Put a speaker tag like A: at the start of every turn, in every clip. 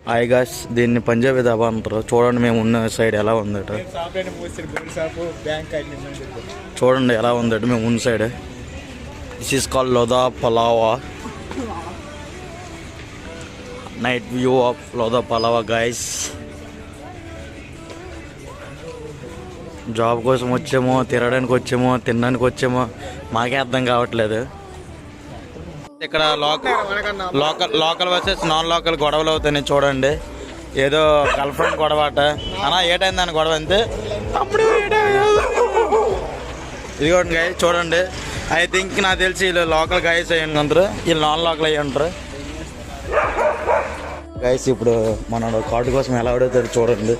A: Hi guys, దీన్ని పంజాబీ దాబా అంటారు. చూడండి మేము ఉన్న సైడ్ ఎలా ఉందట. చూడండి ఎలా ఉందట మేము ఉన్న side. This is called Lodha Palava. Night view of Lodha Palava guys. Job కోసం వచ్చేమో, తిరగడానికి వచ్చేమో, తినడానికి వచ్చేమో మాకే అర్థం కావట్లేదు. ఇక్కడ లోకల్ వర్సెస్ నాన్ లోకల్ గొడవలు అవుతాయి. చూడండి, ఏదో గర్ల్ ఫ్రెండ్ గొడవ అట అన్నా. ఏటైంది దాని గొడవ అంతే. ఇదిగోండి గాయ, చూడండి. ఐ థింక్ నాకు తెలిసి వీళ్ళు లోకల్ గాయస్ అయ్యి ఉంటారు, వీళ్ళు నాన్ లోకల్ అయ్యి ఉంటారు గాయస్. ఇప్పుడు మన కార్డు కోసం ఎలా అడుగుతాడు చూడండి.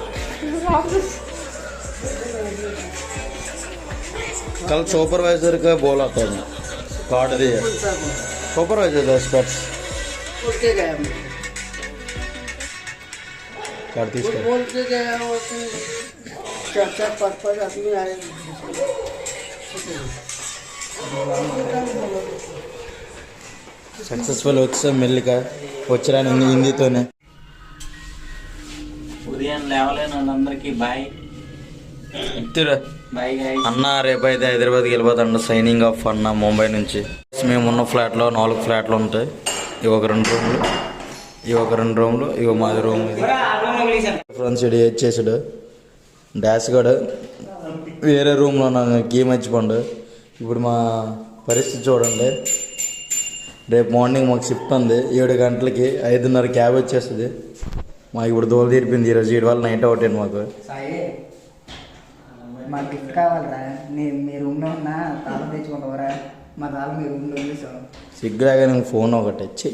A: कल सुपरवाइजर का बोला था कार्ड दिया, सुपरवाइजर का स्पेट्स कार्ड తీసుకొని बोल के गया वो चाचा पापा आदमी आए సక్సెస్ఫుల్ వచ్చే మెల్లిగా వచ్చారని హిందీతోనే. ఉదయం లేవలేనండి అందరికీ బాయ్ అన్న. రేపైతే హైదరాబాద్కి వెళ్ళిపోతాండి. సైనింగ్ ఆఫ్ అన్న ముంబై నుంచి. మేమున్న ఫ్లాట్లో 4 ఫ్లాట్లు ఉంటాయి. ఇవి ఒక 2 రూమ్లు, ఇవి ఒక 2 రూమ్లు, ఇవి మాది రూమ్. ఫ్రెండ్స్ ఇడు ఏది చేసాడు డాష్ గడు వేరే రూమ్లో నాకు కీ మర్చిపోండు. ఇప్పుడు మా పరిస్థితి చూడండి. రేపు మార్నింగ్ మాకు షిఫ్ట్ ఉంది 7 గంటలకి. 5:30 క్యాబ్ వచ్చేస్తుంది. మాకు ఇప్పుడు దోలు తీరిపోయింది ఈరోజు. 7 వల్ల నైట్ అవుట్ అండి మాకు.
B: మాకు గిఫ్ట్ కావాలరా. మీ రూమ్లో ఉన్న తాళం తెచ్చుకుంటావరా? మా తాళం మీ రూమ్లో ఉంది.
A: సిగ్గులాగా ఫోన్ ఒకటి వచ్చి